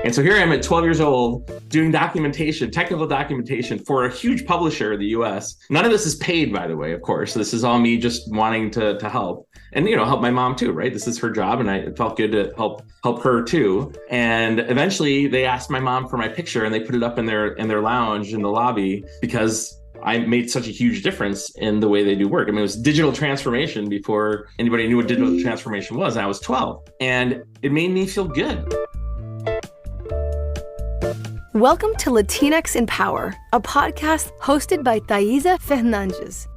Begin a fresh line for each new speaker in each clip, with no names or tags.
And so here I am at 12 years old doing documentation, technical documentation for a huge publisher in the US. None of this is paid, by the way, of course. This is all me just wanting to help and, help my mom too, right? This is her job. And it felt good to help her too. And eventually they asked my mom for my picture and they put it up in their lounge in the lobby because I made such a huge difference in the way they do work. I mean, it was digital transformation before anybody knew what digital transformation was. And I was 12 and it made me feel good.
Welcome to Latinx in Power, a podcast hosted by Thaisa Fernandes.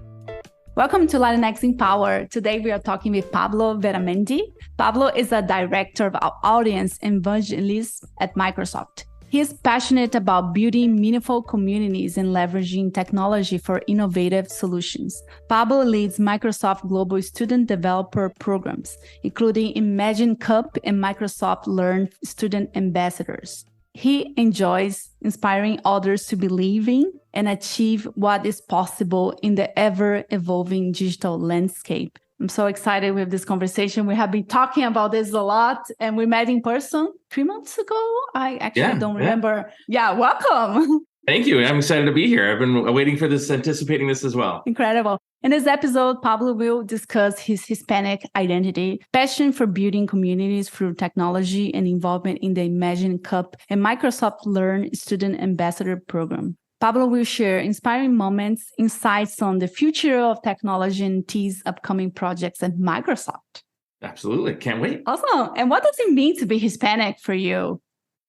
Welcome to Latinx in Power. Today we are talking with Pablo Veramendi. Pablo is a Director of Audience Evangelism at Microsoft. He is passionate about building meaningful communities and leveraging technology for innovative solutions. Pablo leads Microsoft Global Student Developer Programs, including Imagine Cup and Microsoft Learn Student Ambassadors. He enjoys inspiring others to believe in and achieve what is possible in the ever-evolving digital landscape. I'm so excited with this conversation. We have been talking about this a lot, and we met in person 3 months ago. I actually don't remember. Yeah, welcome.
Thank you. I'm excited to be here. I've been waiting for this, anticipating this as well.
Incredible. In this episode, Pablo will discuss his Hispanic identity, passion for building communities through technology, and involvement in the Imagine Cup and Microsoft Learn Student Ambassador Program. Pablo will share inspiring moments, insights on the future of technology, and tease upcoming projects at Microsoft.
Absolutely. Can't wait.
Awesome. And what does it mean to be Hispanic for you?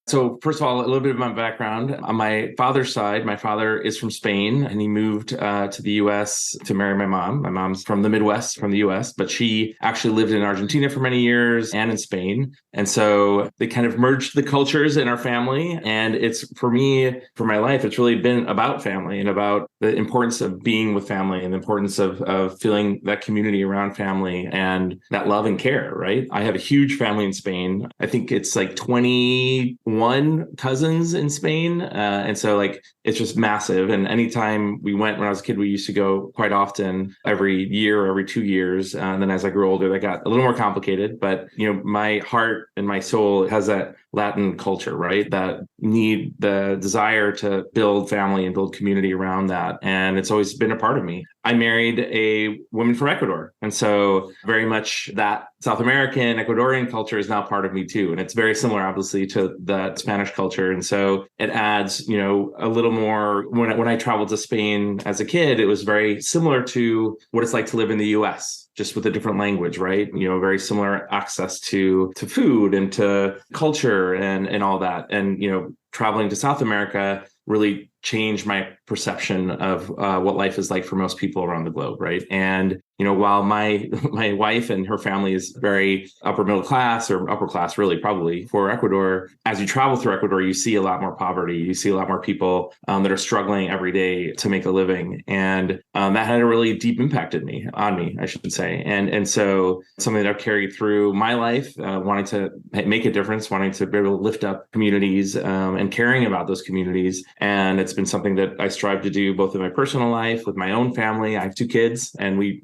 So first of all, a little bit of my background. On my father's side, my father is from Spain and he moved to the US to marry my mom. My mom's from the Midwest, from the US, but she actually lived in Argentina for many years and in Spain. And so they kind of merged the cultures in our family. And it's for me, for my life, it's really been about family and about the importance of being with family and the importance of feeling that community around family and that love and care, right? I have a huge family in Spain. I think it's like 21 cousins in Spain. And so it's just massive. And anytime we went when I was a kid, we used to go quite often every year or every 2 years. And then as I grew older, that got a little more complicated. But, my heart and my soul has that Latin culture, right? That need, the desire to build family and build community around that. And it's always been a part of me. I married a woman from Ecuador. And so very much that South American, Ecuadorian culture is now part of me too. And it's very similar, obviously, to the Spanish culture. And so it adds, a little more. When I traveled to Spain as a kid, it was very similar to what it's like to live in the US, just with a different language, right? Very similar access to food and to culture and all that. And, traveling to South America really changed my perception of what life is like for most people around the globe, right? And while my wife and her family is very upper middle class or upper class, really probably for Ecuador, as you travel through Ecuador, you see a lot more poverty. You see a lot more people that are struggling every day to make a living, and that had a really deep impact on me, I should say. And so something that I've carried through my life, wanting to make a difference, wanting to be able to lift up communities and caring about those communities, and it's been something that I strive to do both in my personal life with my own family. I have 2 kids, and we,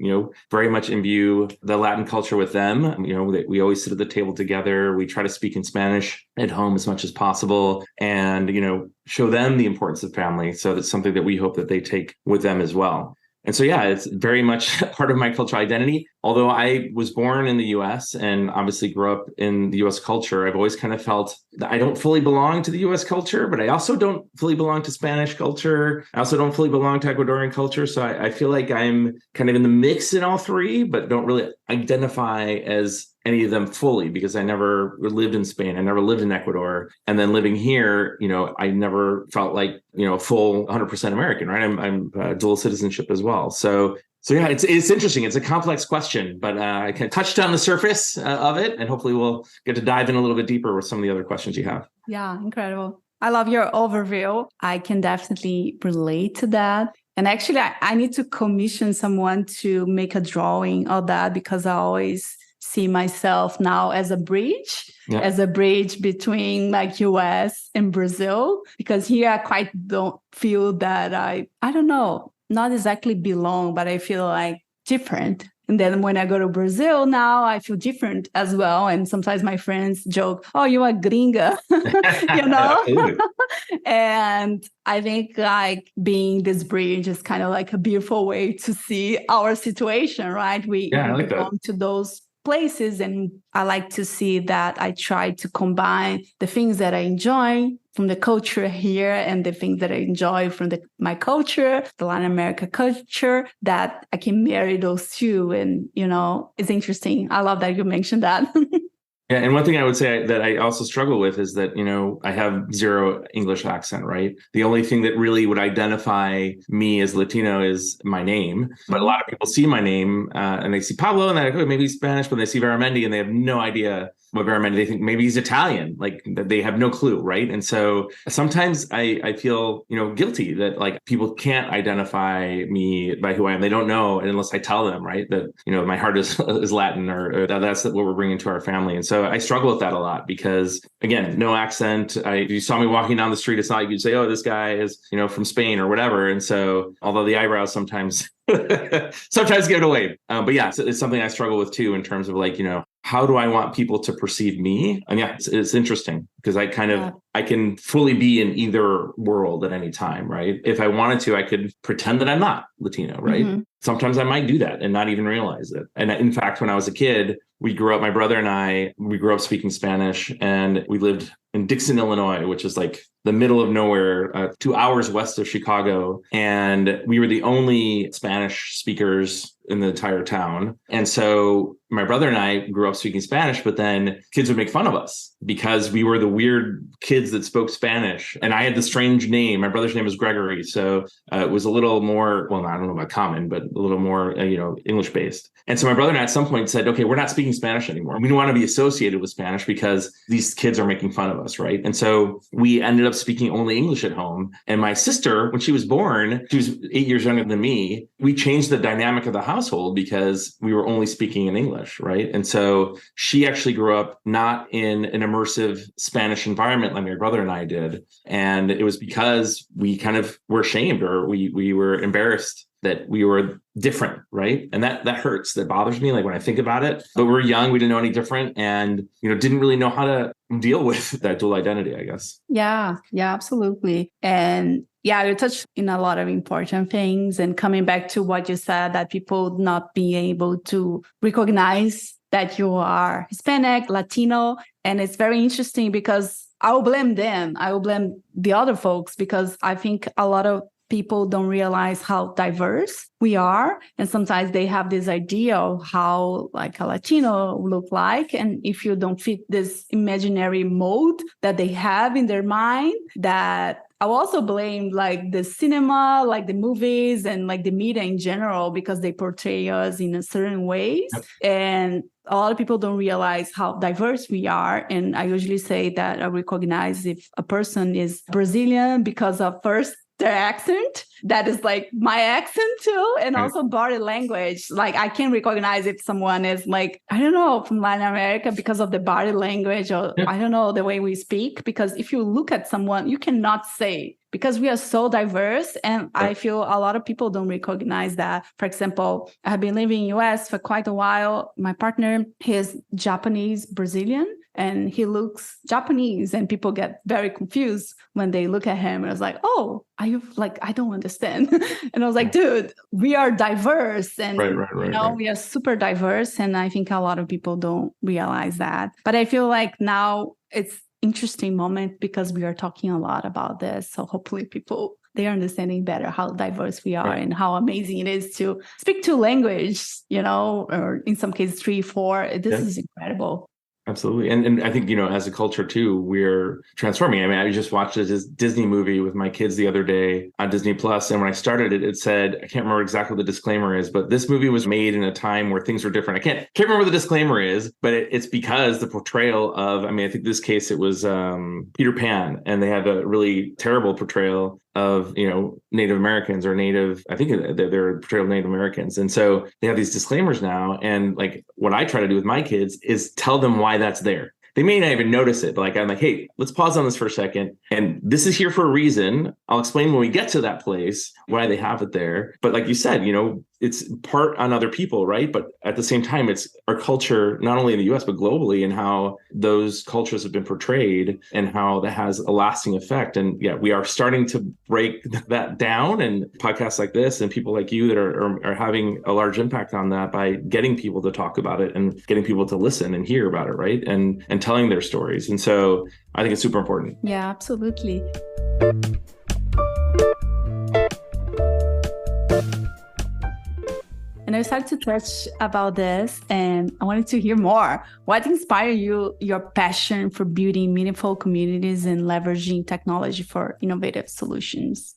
very much imbue the Latin culture with them. We always sit at the table together. We try to speak in Spanish at home as much as possible, and show them the importance of family. So that's something that we hope that they take with them as well. And so, yeah, it's very much part of my cultural identity. Although I was born in the US and obviously grew up in the US culture, I've always kind of felt that I don't fully belong to the US culture, but I also don't fully belong to Spanish culture. I also don't fully belong to Ecuadorian culture. So I feel like I'm kind of in the mix in all three, but don't really identify as any of them fully because I never lived in Spain. I never lived in Ecuador. And then living here, I never felt like, full 100% American, right? I'm dual citizenship as well. So yeah, it's interesting. It's a complex question, but I can touch on the surface of it, and hopefully we'll get to dive in a little bit deeper with some of the other questions you have.
Yeah, incredible. I love your overview. I can definitely relate to that. And actually, I need to commission someone to make a drawing of that because I always see myself now as a bridge between US and Brazil, because here I quite don't feel that I don't know, not exactly belong, but I feel like different And then when I go to Brazil now, I feel different as well. And sometimes my friends joke, oh, you're a gringa, you know? And I think like being this bridge is kind of like a beautiful way to see our situation, right? We
I like
belong to those places, and I like to see that I try to combine the things that I enjoy from the culture here and the things that I enjoy from my culture, the Latin America culture, that I can marry those two. And, you know, it's interesting. I love that you mentioned that.
Yeah, and one thing I would say that I also struggle with is that, you know, I have zero English accent, right? The only thing that really would identify me as Latino is my name. But a lot of people see my name and they see Pablo and they're like, oh, maybe he's Spanish, but they see Veramendi and they have no idea what Veramendi. They think maybe he's Italian, like they have no clue, right? And so sometimes I feel, you know, guilty that like people can't identify me by who I am. They don't know unless I tell them, right? That, you know, my heart is Latin or that's what we're bringing to our family. And so I struggle with that a lot because, again, no accent. If you saw me walking down the street, it's not like you'd say, oh, this guy is, you know, from Spain or whatever. And so although the eyebrows sometimes sometimes give it away. But yeah, it's something I struggle with too, in terms of like, you know, how do I want people to perceive me? And yeah, it's interesting because I kind of, I can fully be in either world at any time, right? If I wanted to, I could pretend that I'm not Latino, right? Mm-hmm. Sometimes I might do that and not even realize it. And in fact, when I was a kid, we grew up, my brother and I, we grew up speaking Spanish, and we lived in Dixon, Illinois, which is like the middle of nowhere, 2 hours west of Chicago. And we were the only Spanish speakers in the entire town. And so my brother and I grew up speaking Spanish, but then kids would make fun of us because we were the weird kids that spoke Spanish. And I had the strange name. My brother's name was Gregory. So it was a little more, well, I don't know about common, but a little more, you know, English based. And so my brother and I at some point said, okay, we're not speaking Spanish anymore. We don't want to be associated with Spanish because these kids are making fun of us, right? And so we ended up speaking only English at home. And my sister, when she was born, she was 8 years younger than me. We changed the dynamic of the household because we were only speaking in English, right? And so she actually grew up not in an immersive Spanish environment like my brother and I did. And it was because we kind of were ashamed, or we were embarrassed that we were different, right? And that hurts. That bothers me, like when I think about it. But we're young, we didn't know any different, and didn't really know how to deal with that dual identity, I guess.
Yeah, absolutely. And yeah, you touched in a lot of important things. And coming back to what you said, that people not being able to recognize that you are Hispanic, Latino. And it's very interesting because I will blame them. I will blame the other folks, because I think a lot of people don't realize how diverse we are. And sometimes they have this idea of how like a Latino look like. And if you don't fit this imaginary mold that they have in their mind, that I will also blame like the cinema, like the movies and like the media in general, because they portray us in a certain ways. Yep. And a lot of people don't realize how diverse we are. And I usually say that I recognize if a person is Brazilian because of first their accent, that is like my accent too, and also body language. Like I can recognize if someone is like, I don't know, from Latin America because of the body language, or I don't know, the way we speak. Because if you look at someone, you cannot say, because we are so diverse. And I feel a lot of people don't recognize that. For example, I have been living in US for quite a while. My partner, he is Japanese Brazilian, and he looks Japanese, and people get very confused when they look at him. And I was like, oh, are you like, I don't understand. And I was like, dude, we are diverse. And we are super diverse. And I think a lot of people don't realize that. But I feel like now it's interesting moment because we are talking a lot about this. So hopefully people, they're understanding better how diverse we are and how amazing it is to speak two languages, or in some cases 3, 4. This is incredible.
Absolutely. And I think, as a culture too, we're transforming. I mean, I just watched this Disney movie with my kids the other day on Disney Plus. And when I started it, it said, I can't remember exactly what the disclaimer is, but this movie was made in a time where things were different. I can't remember what the disclaimer is, but it's because the portrayal of, I think this case, it was Peter Pan, and they had a really terrible portrayal of, Native Americans or I think they're portrayal of Native Americans. And so they have these disclaimers now. And like what I try to do with my kids is tell them why that's there. They may not even notice it, but I'm like, hey, let's pause on this for a second. And this is here for a reason. I'll explain when we get to that place why they have it there. But like you said, it's part on other people, right? But at the same time, it's our culture, not only in the US, but globally, and how those cultures have been portrayed and how that has a lasting effect. And yeah, we are starting to break that down, and podcasts like this and people like you that are having a large impact on that by getting people to talk about it and getting people to listen and hear about it, right? And telling their stories. And so I think it's super important.
Yeah, absolutely. And I started to touch about this, and I wanted to hear more. What inspired you, your passion for building meaningful communities and leveraging technology for innovative solutions?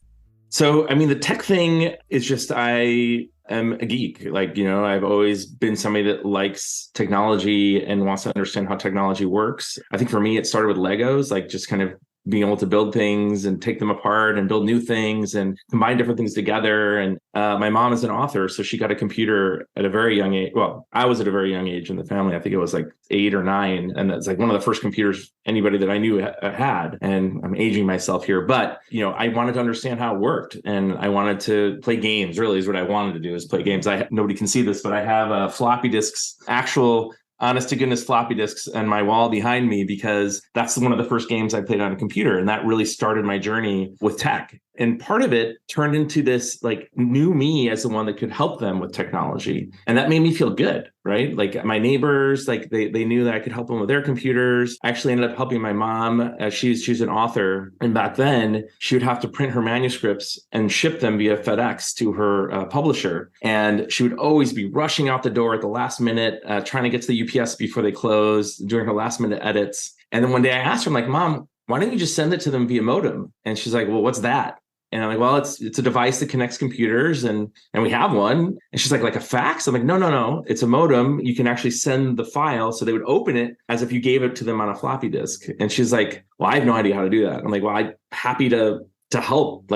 So, I mean, the tech thing is just, I am a geek. Like, I've always been somebody that likes technology and wants to understand how technology works. I think for me, it started with Legos, like just kind of being able to build things and take them apart and build new things and combine different things together. And my mom is an author, so she got a computer at a very young age. Well, I was at a very young age in the family. I think it was like 8 or 9. And it's like one of the first computers anybody that I knew had. And I'm aging myself here, but I wanted to understand how it worked. And I wanted to play games, really is what I wanted to do, is play games. Nobody can see this, but I have floppy disks, actual honest to goodness floppy disks on my wall behind me, because that's one of the first games I played on a computer. And that really started my journey with tech. And part of it turned into this like new me as the one that could help them with technology. And that made me feel good, right? Like my neighbors, like they knew that I could help them with their computers. I actually ended up helping my mom. She's an author. And back then she would have to print her manuscripts and ship them via FedEx to her publisher. And she would always be rushing out the door at the last minute, trying to get to the UPS before they closed, doing her last minute edits. And then one day I asked her, I'm like, Mom, why don't you just send it to them via modem? And she's like, well, what's that? And I'm like, well, it's a device that connects computers, and we have one. And she's like a fax? I'm like, no. It's a modem. You can actually send the file. So they would open it as if you gave it to them on a floppy disk. And she's like, well, I have no idea how to do that. I'm like, well, I'm happy to help,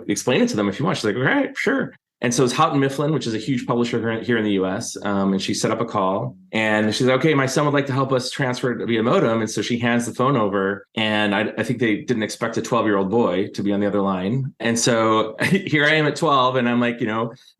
explain it to them if you want. She's like, all right, sure. And so it's Houghton Mifflin, which is a huge publisher here in the US. And she set up a call and she's like, okay, my son would like to help us transfer it via modem. And so she hands the phone over. And I think they didn't expect a 12-year-old boy to be on the other line. And so here I am at 12. And I'm like,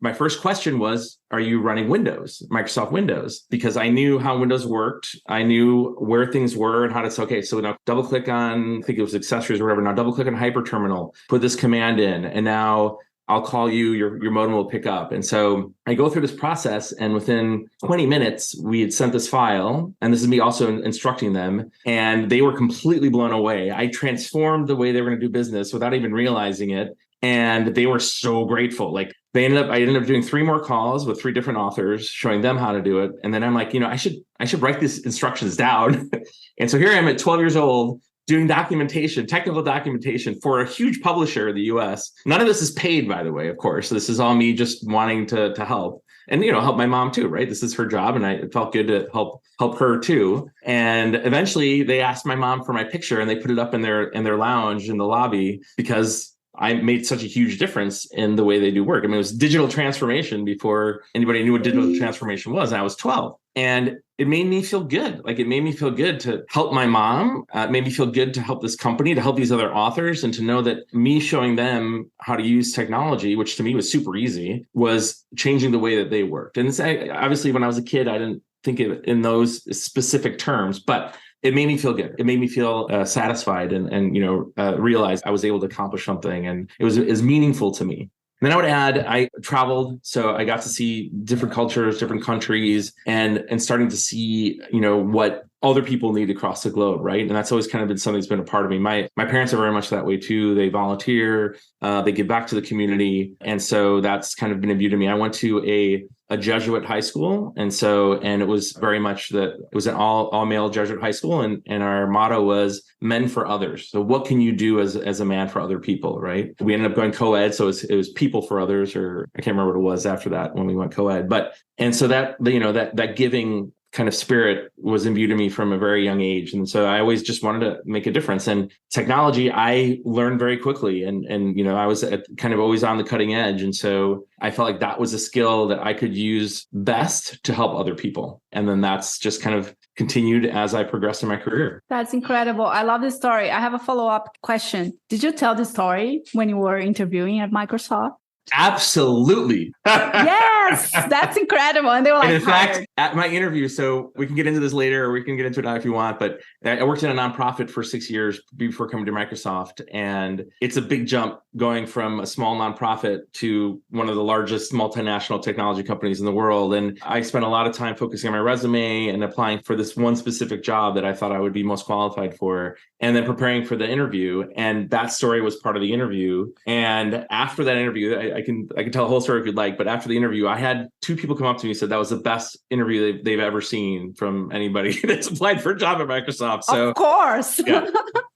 my first question was, are you running Windows, Microsoft Windows? Because I knew how Windows worked. I knew where things were and how to say, okay, so now double click on, I think it was accessories or whatever. Now double click on Hyperterminal, put this command in. And now I'll call you, your modem will pick up. And so I go through this process, and within 20 minutes, we had sent this file, and this is me also instructing them, and they were completely blown away. I transformed the way they were going to do business without even realizing it. And they were so grateful. I ended up doing 3 more calls with 3 different authors, showing them how to do it. And then I'm like, I should write these instructions down. And so here I am at 12 years old, doing technical documentation for a huge publisher in the US. None of this is paid, by the way, of course. This is all me just wanting to help and, help my mom too, right? This is her job. And it felt good to help her too. And eventually they asked my mom for my picture, and they put it up in their lounge in the lobby, because I made such a huge difference in the way they do work. I mean, it was digital transformation before anybody knew what digital transformation was. And I was 12. And it made me feel good. It made me feel good to help my mom. It made me feel good to help this company, to help these other authors, and to know that me showing them how to use technology, which to me was super easy, was changing the way that they worked. And obviously, when I was a kid, I didn't think of it in those specific terms, but it made me feel good. It made me feel satisfied and realize I was able to accomplish something, and it was meaningful to me. And then I would add, I traveled, so I got to see different cultures, different countries, and starting to see, what other people need across the globe, right? And that's always kind of been something that's been a part of me. My parents are very much that way too. They volunteer, they give back to the community, and so that's kind of been imbued in me. I went to a Jesuit high school, and it was very much it was an all male Jesuit high school, and our motto was men for others. So what can you do as a man for other people, right? We ended up going co-ed, so it was people for others, or I can't remember what it was after that when we went co-ed, and so that that giving kind of spirit was imbued in me from a very young age. And so I always just wanted to make a difference. And technology, I learned very quickly. And I was kind of always on the cutting edge. And so I felt like that was a skill that I could use best to help other people. And then that's just kind of continued as I progressed in my career.
That's incredible. I love this story. I have a follow-up question. Did you tell the story when you were interviewing at Microsoft?
Absolutely.
Yes, that's incredible. And they were like,
and in fact, at my interview, so we can get into this later, or we can get into it now if you want, but I worked in a nonprofit for 6 years before coming to Microsoft. And it's a big jump going from a small nonprofit to one of the largest multinational technology companies in the world. And I spent a lot of time focusing on my resume and applying for this one specific job that I thought I would be most qualified for, and then preparing for the interview. And that story was part of the interview. And after that interview, I can tell the whole story if you'd like, but after the interview, I had 2 people come up to me and said that was the best interview they've ever seen from anybody that's applied for a job at Microsoft. So,
of course.
Yeah.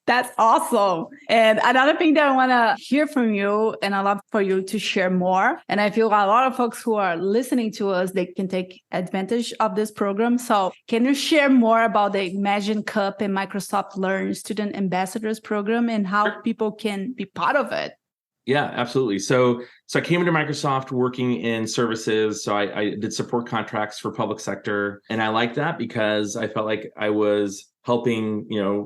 That's awesome. And another thing that I want to hear from you, and I'd love for you to share more. And I feel a lot of folks who are listening to us, they can take advantage of this program. So can you share more about the Imagine Cup and Microsoft Learn Student Ambassadors program and how people can be part of it?
Yeah, absolutely. So I came into Microsoft working in services. So I did support contracts for public sector. And I liked that because I felt like I was helping,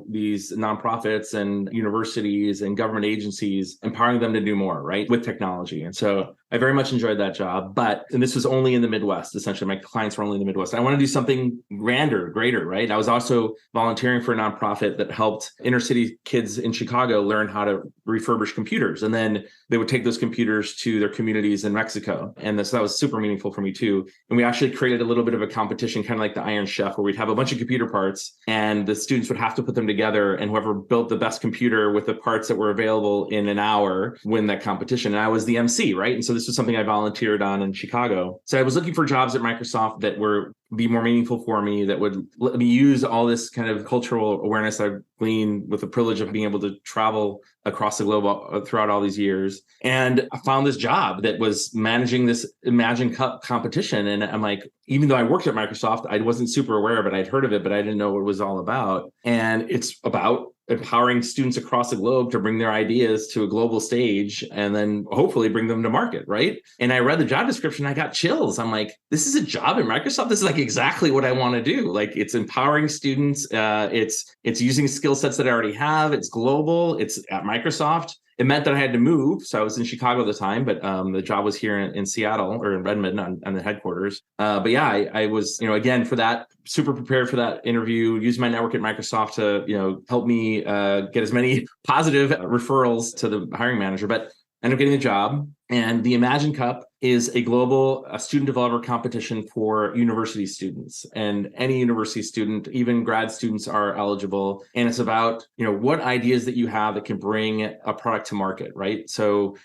these nonprofits and universities and government agencies, empowering them to do more, right, with technology. And so I very much enjoyed that job. And this was only in the Midwest. Essentially, my clients were only in the Midwest. I want to do something greater, right? I was also volunteering for a nonprofit that helped inner city kids in Chicago learn how to refurbish computers. And then they would take those computers to their communities in Mexico. And so that was super meaningful for me too. And we actually created a little bit of a competition, kind of like the Iron Chef, where we'd have a bunch of computer parts and the students would have to put them together, and whoever built the best computer with the parts that were available in an hour win that competition. And I was the MC, right? And so this was something I volunteered on in Chicago. So I was looking for jobs at Microsoft that would be more meaningful for me, that would let me use all this kind of cultural awareness I've gleaned with the privilege of being able to travel across the globe throughout all these years. And I found this job that was managing this Imagine Cup competition. And I'm like, even though I worked at Microsoft, I wasn't super aware of it. I'd heard of it, but I didn't know what it was all about. And it's about empowering students across the globe to bring their ideas to a global stage and then hopefully bring them to market, right? And I read the job description, I got chills. I'm like, this is a job at Microsoft. This is like exactly what I want to do. Like, it's empowering students. It's using skill sets that I already have. It's global. It's at Microsoft. It meant that I had to move. So I was in Chicago at the time, but the job was here in Seattle, or in Redmond on the headquarters. But yeah, I was, again, for that, super prepared for that interview, used my network at Microsoft to, help me get as many positive referrals to the hiring manager. But I ended up getting the job. And the Imagine Cup is a global student developer competition for university students, and any university student, even grad students, are eligible. And it's about, what ideas that you have that can bring a product to market, right? So,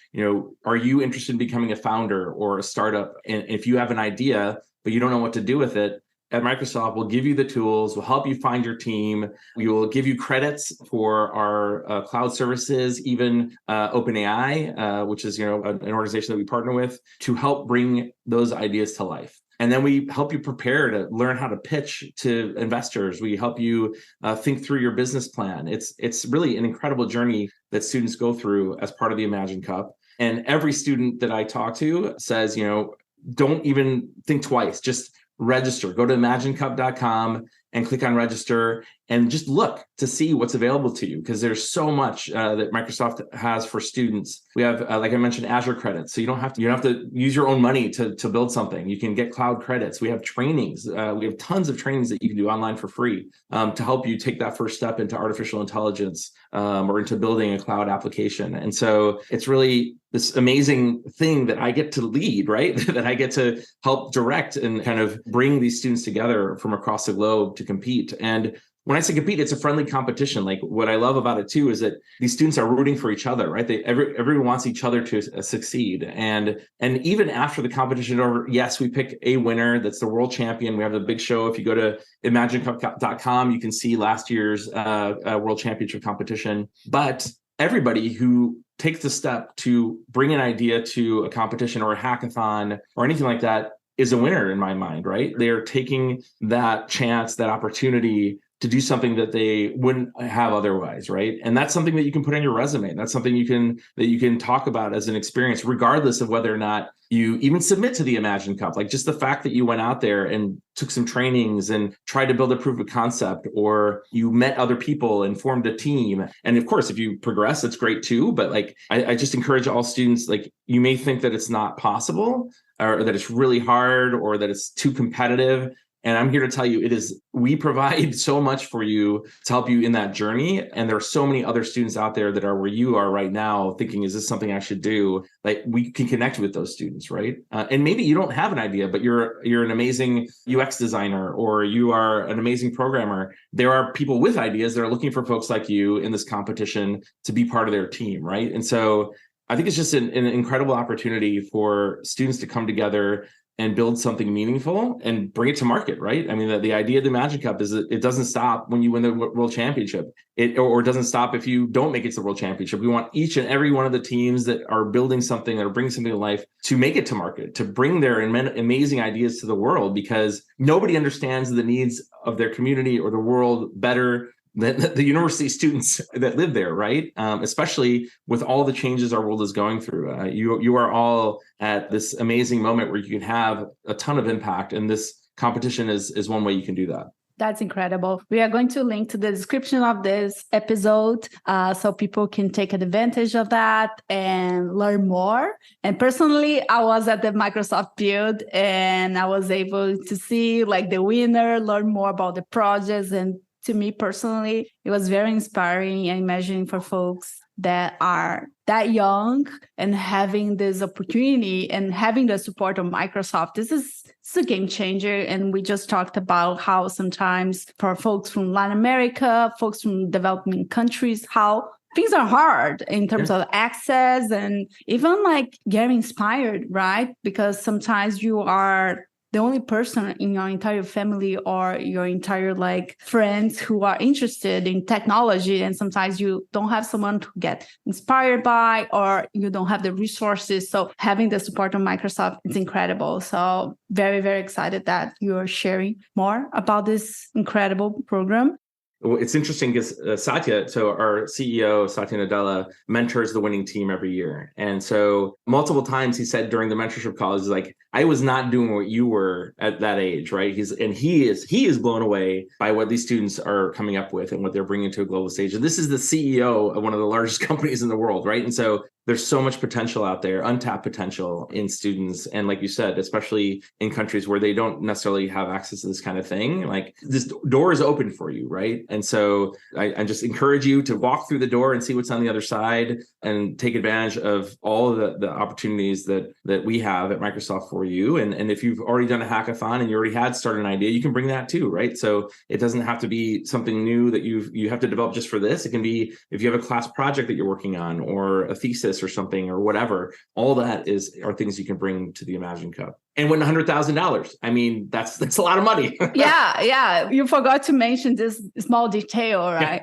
are you interested in becoming a founder or a startup? And if you have an idea, but you don't know what to do with it, at Microsoft, we'll give you the tools, we'll help you find your team. We will give you credits for our cloud services, even OpenAI, which is an organization that we partner with, to help bring those ideas to life. And then we help you prepare to learn how to pitch to investors. We help you think through your business plan. It's really an incredible journey that students go through as part of the Imagine Cup. And every student that I talk to says, don't even think twice, just register. Go to imaginecup.com and click on register and just look to see what's available to you, because there's so much that Microsoft has for students. We have, like I mentioned, Azure credits. So you don't have to use your own money to build something. You can get cloud credits. We have trainings. We have tons of trainings that you can do online for free to help you take that first step into artificial intelligence or into building a cloud application. And so it's really this amazing thing that I get to lead, right? That I get to help direct and kind of bring these students together from across the globe to compete. And when I say compete, it's a friendly competition. Like, what I love about it too is that these students are rooting for each other, right? Everyone wants each other to succeed. And even after the competition is over, yes, we pick a winner that's the world champion. We have the big show. If you go to imaginecup.com, you can see last year's world championship competition. But everybody who takes the step to bring an idea to a competition or a hackathon or anything like that is a winner in my mind, right? They're taking that chance, that opportunity to do something that they wouldn't have otherwise, right? And that's something that you can put on your resume. That's something that you can talk about as an experience, regardless of whether or not you even submit to the Imagine Cup. Like just the fact that you went out there and took some trainings and tried to build a proof of concept, or you met other people and formed a team. And of course, if you progress, it's great too. But like, I just encourage all students, like you may think that it's not possible or that it's really hard or that it's too competitive. And I'm here to tell you, we provide so much for you to help you in that journey. And there are so many other students out there that are where you are right now thinking, is this something I should do? Like we can connect with those students, right? And maybe you don't have an idea, but you're an amazing UX designer or you are an amazing programmer. There are people with ideas that are looking for folks like you in this competition to be part of their team, right? And so I think it's just an incredible opportunity for students to come together and build something meaningful and bring it to market, right? I mean, the idea of the Magic Cup is that it doesn't stop when you win the World Championship. Or it doesn't stop if you don't make it to the World Championship. We want each and every one of the teams that are building something, that are bringing something to life, to make it to market, to bring their amazing ideas to the world, because nobody understands the needs of their community or the world better than the university students that live there, right? Especially with all the changes our world is going through. You are all at this amazing moment where you can have a ton of impact, and this competition is one way you can do that.
That's incredible. We are going to link to the description of this episode so people can take advantage of that and learn more. And personally, I was at the Microsoft Build and I was able to see like the winner, learn more about the projects. And to me personally, it was very inspiring. I imagine for folks that are that young and having this opportunity and having the support of Microsoft, it's a game changer. And we just talked about how sometimes for folks from Latin America, folks from developing countries, how things are hard in terms of access and even like getting inspired, right? Because sometimes you are the only person in your entire family or your entire like friends who are interested in technology. And sometimes you don't have someone to get inspired by, or you don't have the resources. So having the support of Microsoft, it's incredible. So very, very excited that you're sharing more about this incredible program.
Well, it's interesting because Satya, so our CEO, Satya Nadella, mentors the winning team every year. And so multiple times he said during the mentorship calls, he's like, I was not doing what you were at that age, right? He is blown away by what these students are coming up with and what they're bringing to a global stage. And this is the CEO of one of the largest companies in the world, right? And so there's so much potential out there, untapped potential in students. And like you said, especially in countries where they don't necessarily have access to this kind of thing, like this door is open for you, right? And so I just encourage you to walk through the door and see what's on the other side and take advantage of all of the opportunities that we have at Microsoft for you. And if you've already done a hackathon and you already had started an idea, you can bring that too, right? So it doesn't have to be something new that you have to develop just for this. It can be if you have a class project that you're working on or a thesis or something or whatever, all that are things you can bring to the Imagine Cup. And win $100,000. I mean, that's a lot of money.
Yeah. You forgot to mention this small detail, right?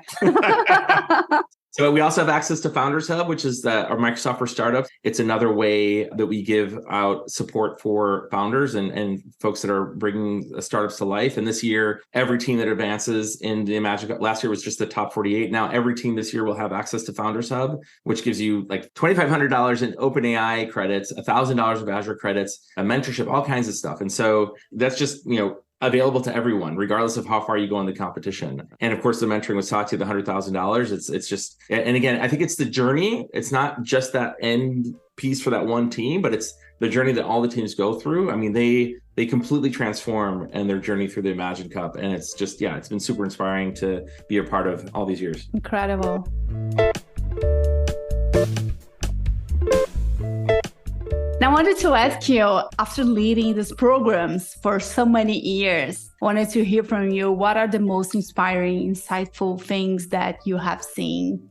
So we also have access to Founders Hub, which is our Microsoft for Startups. It's another way that we give out support for founders and folks that are bringing startups to life. And this year, every team that advances in the Imagine Cup, last year was just the top 48. Now every team this year will have access to Founders Hub, which gives you like $2,500 in OpenAI credits, $1,000 of Azure credits, a mentorship, all kinds of stuff. And so that's just, available to everyone, regardless of how far you go in the competition. And of course, the mentoring with Satya, the $100,000, it's just, and again, I think it's the journey. It's not just that end piece for that one team, but it's the journey that all the teams go through. I mean, they completely transform in their journey through the Imagine Cup. And it's just, it's been super inspiring to be a part of all these years.
Incredible. Now, I wanted to ask you, after leading these programs for so many years, I wanted to hear from you, what are the most inspiring, insightful things that you have seen?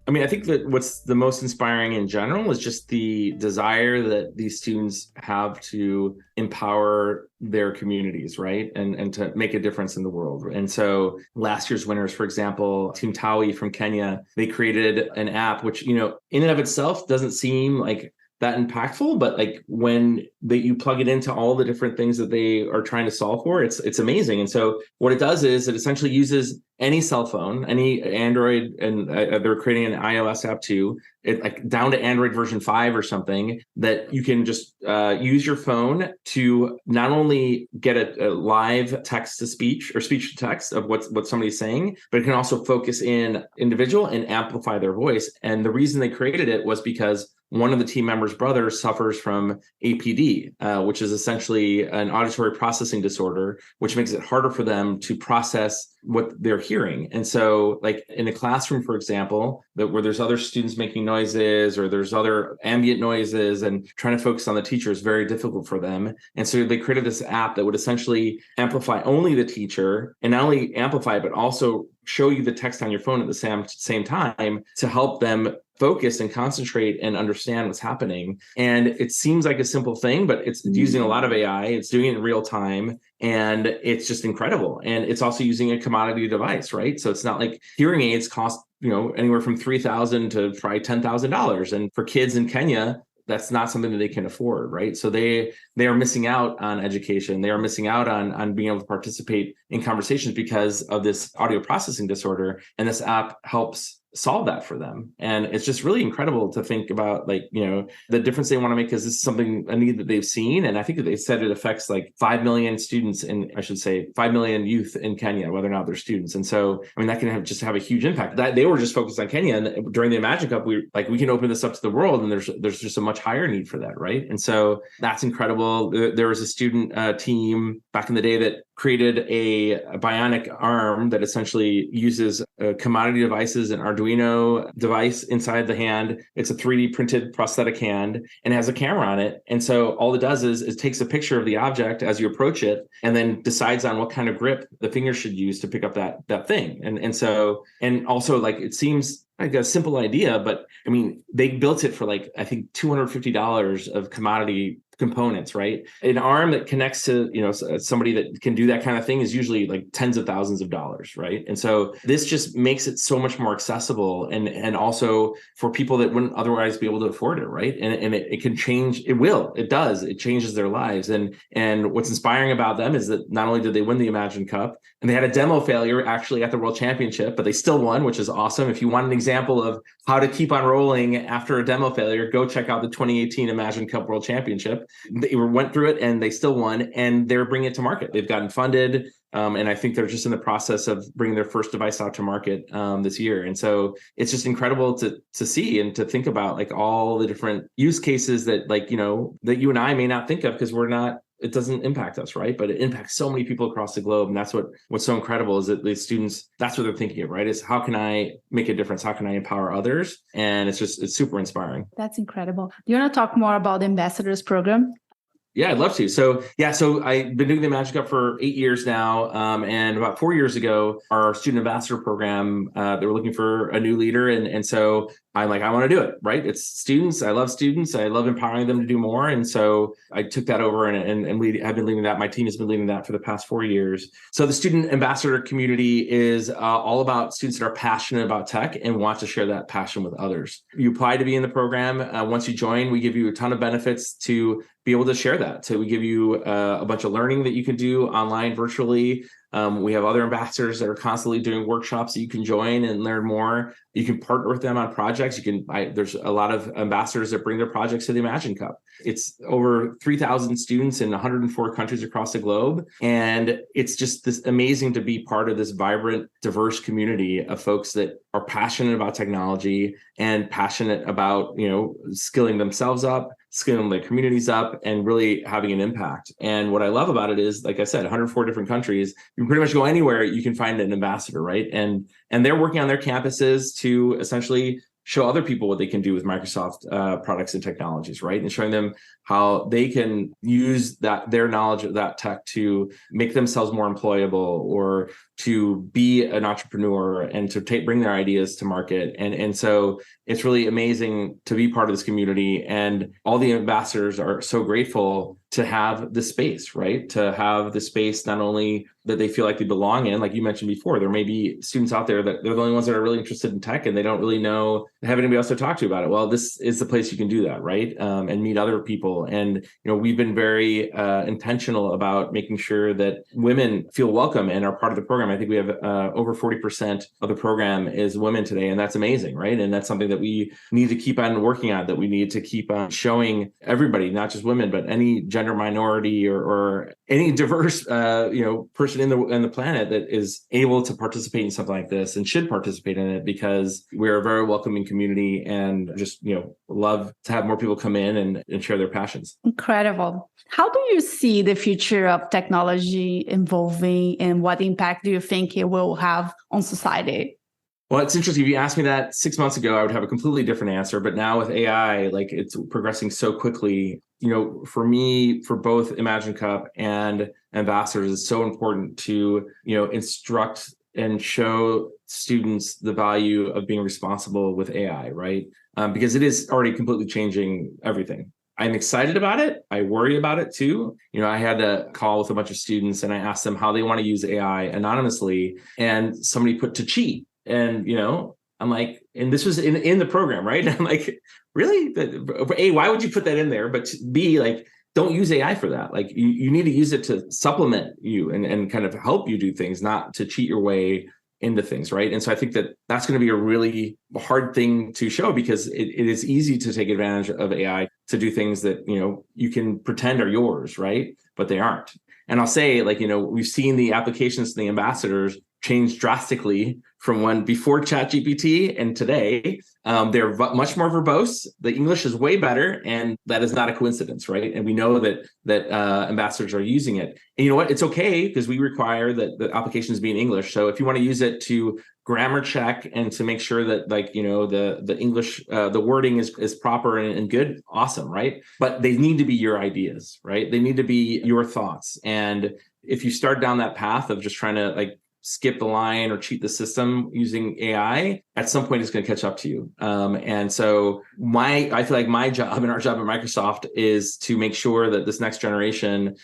I mean, I think that what's the most inspiring in general is just the desire that these students have to empower their communities, right? And to make a difference in the world. And so last year's winners, for example, Team Tawi from Kenya, they created an app, which, in and of itself doesn't seem like that impactful, but like when you plug it into all the different things that they are trying to solve for, it's amazing. And so what it does is it essentially uses any cell phone, any Android, and they're creating an iOS app too, like down to Android version 5 or something, that you can just use your phone to not only get a live text to speech or speech to text of what somebody's saying, but it can also focus in individual and amplify their voice. And the reason they created it was because one of the team members' brothers suffers from APD, which is essentially an auditory processing disorder, which makes it harder for them to process what they're hearing. And so like in a classroom, for example, where there's other students making noises or there's other ambient noises, and trying to focus on the teacher is very difficult for them. And so they created this app that would essentially amplify only the teacher, and not only amplify, but also show you the text on your phone at the same time to help them focus and concentrate and understand what's happening. And it seems like a simple thing, but it's using a lot of AI. It's doing it in real time, and it's just incredible. And it's also using a commodity device, right? So it's not like hearing aids cost, anywhere from $3,000 to probably $10,000. And for kids in Kenya, that's not something that they can afford, right? So they are missing out on education. They are missing out on being able to participate in conversations because of this audio processing disorder. And this app helps solve that for them. And it's just really incredible to think about, like, the difference they want to make, because this is a need that they've seen. And I think that they said it affects like 5 million students 5 million youth in Kenya, whether or not they're students. And so, that can have a huge impact. That they were just focused on Kenya, and during the Imagine Cup, we can open this up to the world, and there's just a much higher need for that, right? And so that's incredible. There was a student team back in the day that created a bionic arm that essentially uses commodity devices, an Arduino device inside the hand. It's a 3D printed prosthetic hand and has a camera on it. And so all it does is it takes a picture of the object as you approach it, and then decides on what kind of grip the finger should use to pick up that thing. And also, like, it seems like a simple idea, but they built it for like, I think $250 of commodity components, right? An arm that connects to, somebody that can do that kind of thing is usually like tens of thousands of dollars, right? And so this just makes it so much more accessible, and also for people that wouldn't otherwise be able to afford it, right? And it can change, it changes their lives. And what's inspiring about them is that not only did they win the Imagine Cup, and they had a demo failure actually at the World Championship, but they still won, which is awesome. If you want an example of how to keep on rolling after a demo failure, go check out the 2018 Imagine Cup World Championship. They went through it and they still won, and they're bringing it to market. They've gotten funded. And I think they're just in the process of bringing their first device out to market this year. And so it's just incredible to see and to think about, like, all the different use cases that, like, that you and I may not think of, because it doesn't impact us, right? But it impacts so many people across the globe. And that's what's so incredible, is that the students, that's what they're thinking of, right? Is how can I make a difference? How can I empower others? And it's super inspiring.
That's incredible. Do you want to talk more about the Ambassadors Program?
Yeah, I'd love to. So I've been doing the Imagine Cup for 8 years now. And about 4 years ago, our student ambassador program, they were looking for a new leader. And so I'm like, I want to do it, right? It's students. I love students. I love empowering them to do more. And so I took that over and have been leading that. My team has been leading that for the past 4 years. So the student ambassador community is all about students that are passionate about tech and want to share that passion with others. You apply to be in the program. Once you join, we give you a ton of benefits to be able to share that. So we give you a bunch of learning that you can do online, virtually. We have other ambassadors that are constantly doing workshops that you can join and learn more. You can partner with them on projects. There's a lot of ambassadors that bring their projects to the Imagine Cup. It's over 3,000 students in 104 countries across the globe. And it's just this amazing to be part of this vibrant, diverse community of folks that are passionate about technology and passionate about, skilling themselves up, skilling their communities up, and really having an impact. And what I love about it is, like I said, 104 different countries. You can pretty much go anywhere, you can find an ambassador, right? And they're working on their campuses to essentially show other people what they can do with Microsoft products and technologies, right? And showing them how they can use their knowledge of that tech to make themselves more employable, or to be an entrepreneur, and to bring their ideas to market. And so it's really amazing to be part of this community. And all the ambassadors are so grateful to have the space, right? To have the space not only that they feel like they belong in, like you mentioned before, there may be students out there that they're the only ones that are really interested in tech and they don't really have anybody else to talk to about it. Well, this is the place you can do that, right? And meet other people. And, we've been very intentional about making sure that women feel welcome and are part of the program. I think we have over 40% of the program is women today, and that's amazing, right? And that's something that we need to keep on working on, that we need to keep on showing everybody, not just women, but any gender minority or any diverse, person in the planet that is able to participate in something like this and should participate in it, because we're a very welcoming community and just, love to have more people come in and share their passions.
Incredible. How do you see the future of technology evolving, and what impact do you think it will have on society?
Well, it's interesting. If you asked me that 6 months ago, I would have a completely different answer. But now with AI, like, it's progressing so quickly. For me, for both Imagine Cup and ambassadors, it's so important to, instruct and show students the value of being responsible with AI, right? Because it is already completely changing everything. I'm excited about it. I worry about it too. I had a call with a bunch of students and I asked them how they want to use AI anonymously, and somebody put to cheat. And, I'm like, and this was in the program, right? I'm like, really? A, why would you put that in there? But B, like, don't use AI for that. Like, you need to use it to supplement you and kind of help you do things, not to cheat your way into things, right? And so I think that that's going to be a really hard thing to show, because it is easy to take advantage of AI to do things that, you can pretend are yours, right? But they aren't. And I'll say, like, we've seen the applications to the ambassadors change drastically from when before ChatGPT and today. They're much more verbose. The English is way better, and that is not a coincidence, right? And we know that ambassadors are using it. And you know what? It's okay, because we require that the applications be in English. So if you want to use it to grammar check and to make sure that, like, the English, the wording is proper and good, awesome, right? But they need to be your ideas, right? They need to be your thoughts. And if you start down that path of just trying to, like, skip the line or cheat the system using AI, at some point it's going to catch up to you. And so I feel like my job and our job at Microsoft is to make sure that this next generation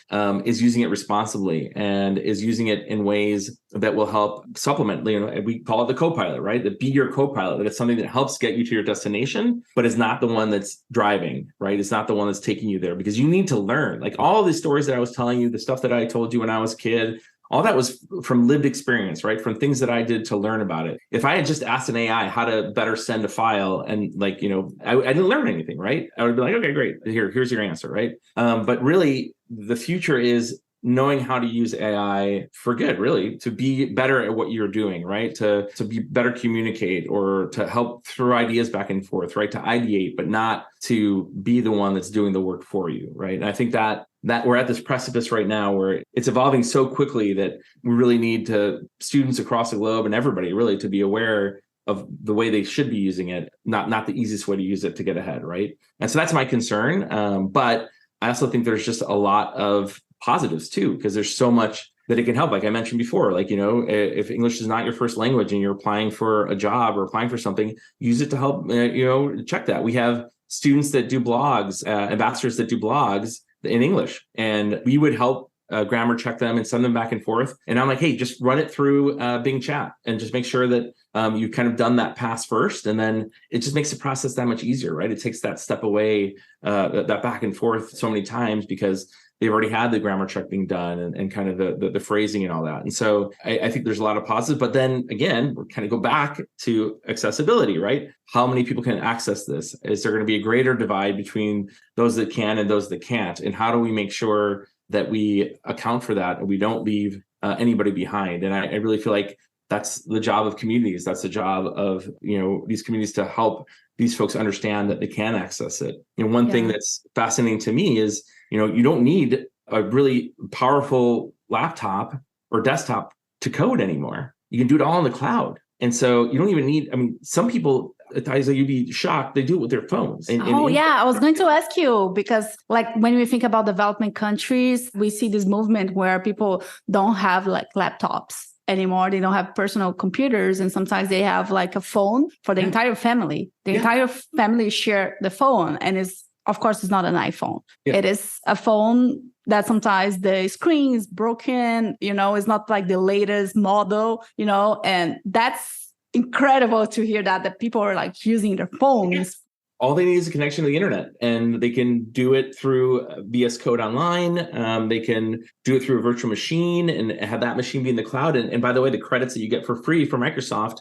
is using it responsibly and is using it in ways that will help supplement. We call it the co-pilot, right? That be your co-pilot. That it's something that helps get you to your destination, but is not the one that's driving, right? It's not the one that's taking you there, because you need to learn. Like, all the stories that I was telling you, the stuff that I told you when I was a kid, all that was from lived experience, right? From things that I did to learn about it. If I had just asked an AI how to better send a file, and, like, I didn't learn anything, right? I would be like, okay, great. Here's your answer, right? But really, the future is knowing how to use AI for good, really, to be better at what you're doing, right? To be better communicate, or to help throw ideas back and forth, right? To ideate, but not to be the one that's doing the work for you, right? And I think that we're at this precipice right now where it's evolving so quickly that we really need students across the globe and everybody really to be aware of the way they should be using it, not the easiest way to use it to get ahead, right? And so that's my concern. But I also think there's just a lot of positives too, because there's so much that it can help. Like I mentioned before, like, if English is not your first language and you're applying for a job or applying for something, use it to help, check that. We have students that do blogs, ambassadors that do blogs in English, and we would help grammar check them and send them back and forth. And I'm like, hey, just run it through Bing Chat and just make sure that you've kind of done that pass first. And then it just makes the process that much easier, right? It takes that step away, that back and forth so many times, because they've already had the grammar check being done and kind of the phrasing and all that. And so I think there's a lot of positives. But then again, we're kind of go back to accessibility, right? How many people can access this? Is there going to be a greater divide between those that can and those that can't? And how do we make sure that we account for that and we don't leave anybody behind? And I really feel like that's the job of communities. That's the job of, these communities, to help these folks understand that they can access it. One thing that's fascinating to me is, you don't need a really powerful laptop or desktop to code anymore. You can do it all in the cloud. And so you don't even need, some people, you'd be shocked, they do it with their phones.
I was going to ask you, because, like, when we think about developing countries, we see this movement where people don't have, like, laptops anymore. They don't have personal computers, and sometimes they have, like, a phone for the entire family. The entire family share the phone, and it's of course, it's not an iPhone.
Yeah.
It is a phone that sometimes the screen is broken, it's not like the latest model, and that's incredible to hear that people are like using their phones.
All they need is a connection to the internet, and they can do it through VS Code online. They can do it through a virtual machine and have that machine be in the cloud. And by the way, the credits that you get for free from Microsoft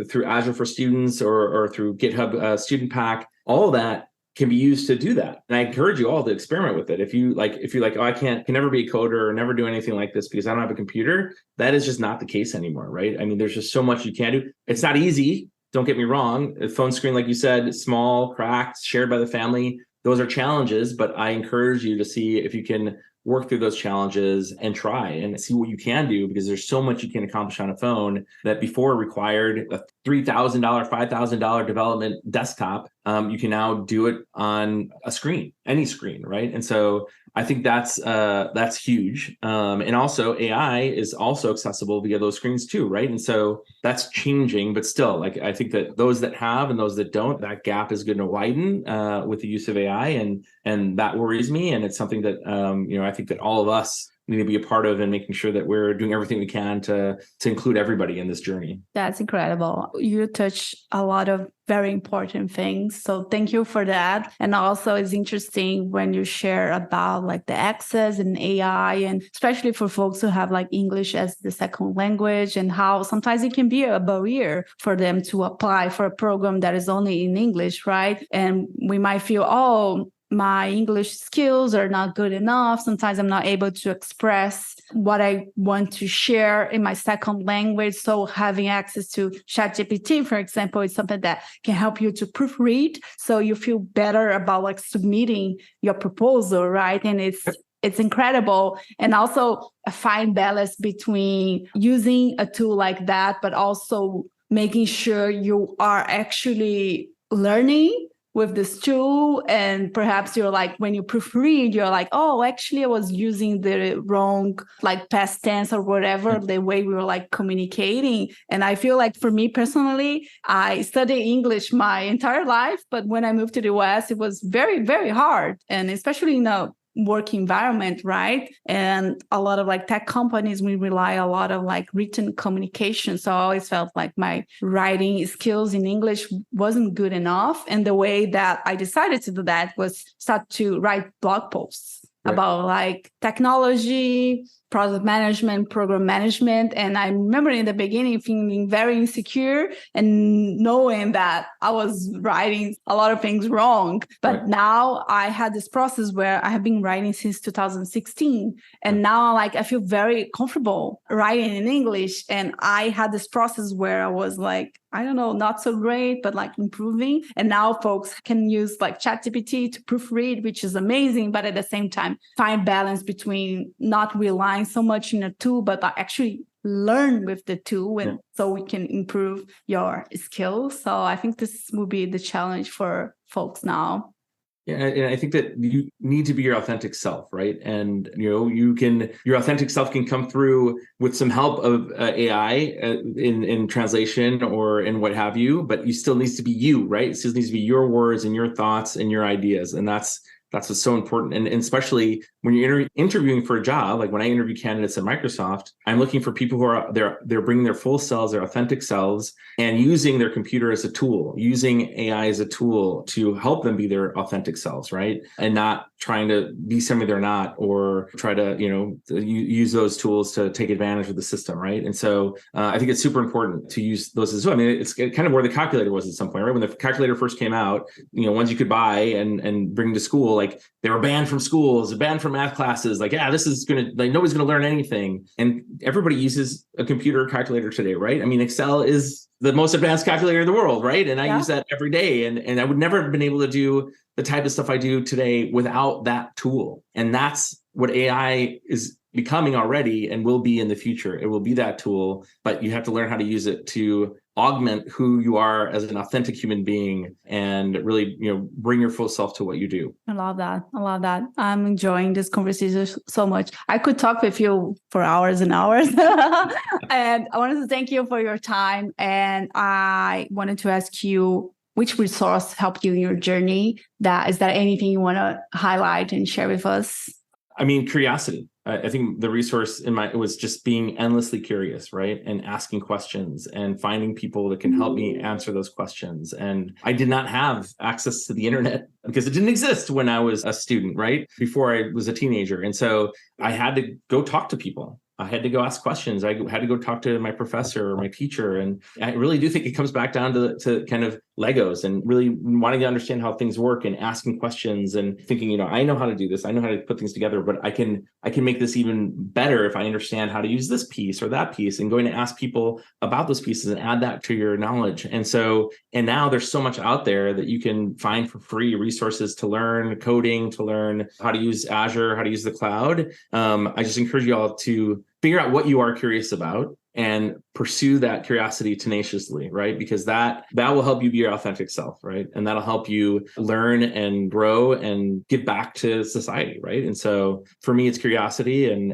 through Azure for Students or through GitHub Student Pack, all of that can be used to do that. And I encourage you all to experiment with it. If you're like, oh, I can never be a coder or never do anything like this because I don't have a computer, that is just not the case anymore, right? I mean, there's just so much you can do. It's not easy. Don't get me wrong. The phone screen, like you said, small, cracked, shared by the family. Those are challenges, but I encourage you to see if you can work through those challenges and try and see what you can do, because there's so much you can accomplish on a phone that before required a $3,000, $5,000 development desktop. You can now do it on a screen, any screen, right? And so I think that's huge. And also AI is also accessible via those screens too, right? And so that's changing, but still, like, I think that those that have and those that don't, that gap is going to widen with the use of AI, and that worries me. And it's something that I think that all of us need to be a part of, and making sure that we're doing everything we can to include everybody in this journey. That's
incredible. You touch a lot of very important things. So thank you for that. And also it's interesting when you share about like the access and AI, and especially for folks who have like English as the second language, and how sometimes it can be a barrier for them to apply for a program that is only in English, right? And we might feel, oh, my English skills are not good enough. Sometimes I'm not able to express what I want to share in my second language. So having access to ChatGPT, for example, is something that can help you to proofread, so you feel better about like submitting your proposal, right? And it's incredible. And also a fine balance between using a tool like that, but also making sure you are actually learning with this tool. And perhaps you're like, when you proofread, you're like, oh, actually I was using the wrong like past tense or whatever, the way we were like communicating. And I feel like for me personally, I studied English my entire life, but when I moved to the US, it was very, very hard. And especially in a work environment, right? And a lot of like tech companies, we rely a lot of like written communication. So I always felt like my writing skills in English wasn't good enough. And the way that I decided to do that was start to write blog posts about like technology, product management, program management. And I remember in the beginning feeling very insecure and knowing that I was writing a lot of things wrong. But now I had this process where I have been writing since 2016. And now like I feel very comfortable writing in English. And I had this process where I was like, I don't know, not so great, but like improving. And now folks can use like ChatGPT to proofread, which is amazing. But at the same time, find balance between not relying so much in a tool, but actually learn with the tool, and so we can improve your skills. So I think this will be the challenge for folks now.
Yeah, and I think that you need to be your authentic self, right? And your authentic self can come through with some help of AI in translation or in what have you, but you still needs to be you, right? It still needs to be your words and your thoughts and your ideas, and that's what's so important. And especially when you're interviewing for a job, like when I interview candidates at Microsoft, I'm looking for people who are they're bringing their full selves, their authentic selves, and using their computer as a tool, using AI as a tool to help them be their authentic selves, right? And not trying to be somebody they're not, or try to use those tools to take advantage of the system, right? And so I think it's super important to use those as well. I mean, it's kind of where the calculator was at some point, right? When the calculator first came out, ones you could buy and bring to school, like they were banned from schools, banned from math classes. Like, this is nobody's gonna learn anything. And everybody uses a computer calculator today, right? I mean, Excel is the most advanced calculator in the world, right? And I use that every day. And I would never have been able to do the type of stuff I do today without that tool. And that's what AI is becoming already and will be in the future. It will be that tool, but you have to learn how to use it to augment who you are as an authentic human being and really, bring your full self to what you do.
I love that. I'm enjoying this conversation so much. I could talk with you for hours and hours. And I wanted to thank you for your time. And I wanted to ask you, which resource helped you in your journey? Is there anything you want to highlight and share with us?
I mean, curiosity. I think the resource it was just being endlessly curious, right? And asking questions and finding people that can help me answer those questions. And I did not have access to the internet because it didn't exist when I was a student, right? Before I was a teenager. And so I had to go talk to people. I had to go ask questions. I had to go talk to my professor or my teacher. And I really do think it comes back down to kind of Legos and really wanting to understand how things work and asking questions and thinking, I know how to do this. I know how to put things together, but I can make this even better if I understand how to use this piece or that piece, and going to ask people about those pieces and add that to your knowledge. And now there's so much out there that you can find for free, resources to learn coding, to learn how to use Azure, how to use the cloud. I just encourage you all to figure out what you are curious about and pursue that curiosity tenaciously, right? Because that will help you be your authentic self, right? And that'll help you learn and grow and give back to society, right? And so for me, it's curiosity, and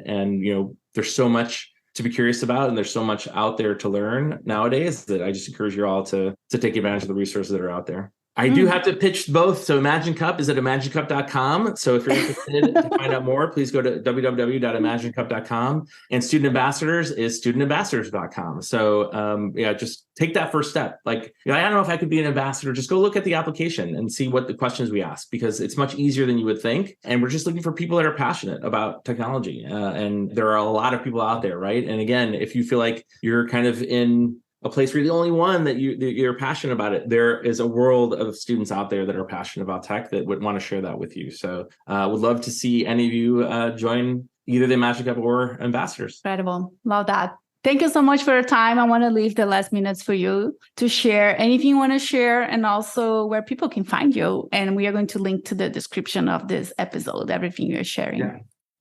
there's so much to be curious about, and there's so much out there to learn nowadays that I just encourage you all to take advantage of the resources that are out there. I do have to pitch both. So Imagine Cup is at imaginecup.com. So if you're interested to find out more, please go to www.imaginecup.com. And Student Ambassadors is studentambassadors.com. So just take that first step. I don't know if I could be an ambassador. Just go look at the application and see what the questions we ask, because it's much easier than you would think. And we're just looking for people that are passionate about technology. And there are a lot of people out there, right? And again, if you feel like you're kind of in a place where you're the only one that you're passionate about it, there is a world of students out there that are passionate about tech that would want to share that with you. So would love to see any of you join either the Imagine Cup or Ambassadors.
Incredible. Love that. Thank you so much for your time. I want to leave the last minutes for you to share anything you want to share, and also where people can find you. And we are going to link to the description of this episode, everything you're sharing.
Yeah.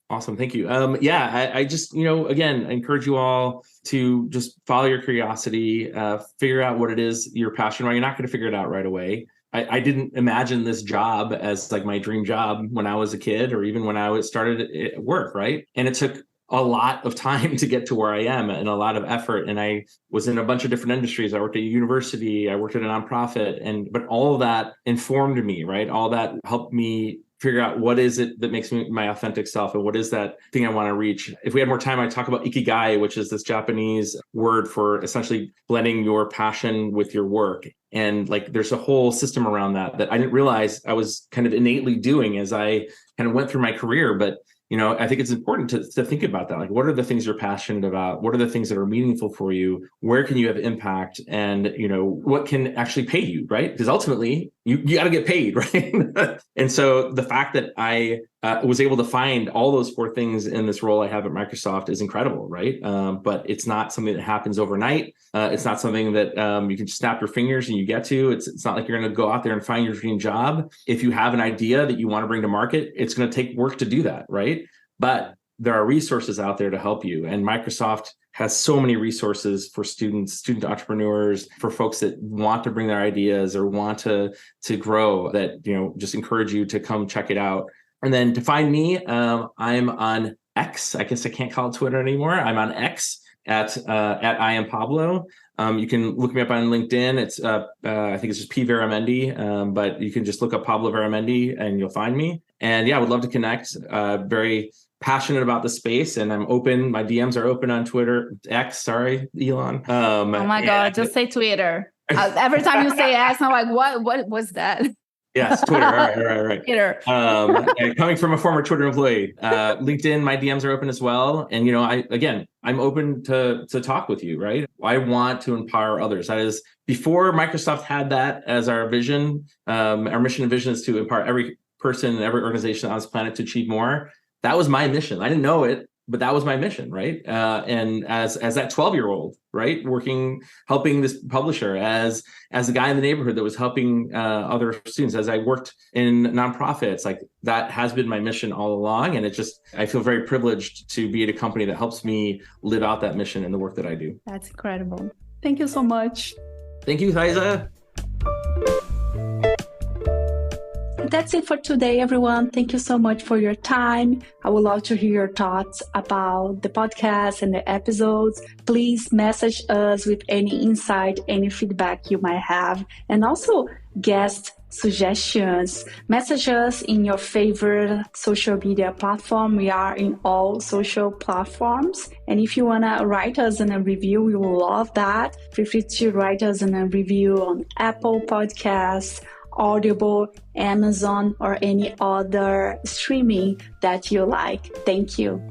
Awesome. Thank you. I just, again, I encourage you all to just follow your curiosity, figure out what it is you're passionate about. You're not going to figure it out right away. I didn't imagine this job as my dream job when I was a kid, or even when I started at work, right? And it took a lot of time to get to where I am, and a lot of effort. And I was in a bunch of different industries. I worked at a university, I worked at a nonprofit, but all of that informed me, right? All that helped me figure out what is it that makes me my authentic self, and what is that thing I want to reach. If we had more time, I'd talk about ikigai, which is this Japanese word for essentially blending your passion with your work. And there's a whole system around that I didn't realize I was kind of innately doing as I kind of went through my career. But I think it's important to think about that. What are the things you're passionate about? What are the things that are meaningful for you? Where can you have impact? And, what can actually pay you, right? Because ultimately you got to get paid, right? And so the fact that I was able to find all those four things in this role I have at Microsoft is incredible, right? But it's not something that happens overnight. It's not something that you can just snap your fingers and you get to. It's not like you're going to go out there and find your dream job. If you have an idea that you want to bring to market, it's going to take work to do that, right? But there are resources out there to help you. And Microsoft has so many resources for students, student entrepreneurs, for folks that want to bring their ideas or want to grow, that, just encourage you to come check it out. And then to find me, I'm on X. I guess I can't call it Twitter anymore. I'm on X at I am Pablo. You can look me up on LinkedIn. It's I think it's just P Veramendi, but you can just look up Pablo Veramendi and you'll find me. And I would love to connect. Very passionate about the space, and I'm open. My DMs are open on Twitter. X, sorry, Elon.
Oh my God, just say Twitter. Every time you say X, I'm like, what was that?
Yes, Twitter. All right.
Twitter.
Coming from a former Twitter employee, LinkedIn, my DMs are open as well. And I'm open to talk with you, right? I want to empower others. That is, before Microsoft had that as our vision, our mission and vision is to empower every person and every organization on this planet to achieve more. That was my mission. I didn't know it, but that was my mission, right? And as that 12-year-old, right, helping this publisher, as a guy in the neighborhood that was helping other students, as I worked in nonprofits, that has been my mission all along. And I feel very privileged to be at a company that helps me live out that mission in the work that I do.
That's incredible. Thank you so much.
Thank you, Thaisa.
that's it for today, everyone. Thank you so much for your time. I would love to hear your thoughts about the podcast and the episodes. Please message us with any insight, any feedback you might have, and also guest suggestions. Message us in your favorite social media platform. We are in all social platforms. And if you want to write us in a review, we will love that. Feel free to write us in a review on Apple Podcasts, Audible, Amazon, or any other streaming that you like. Thank you.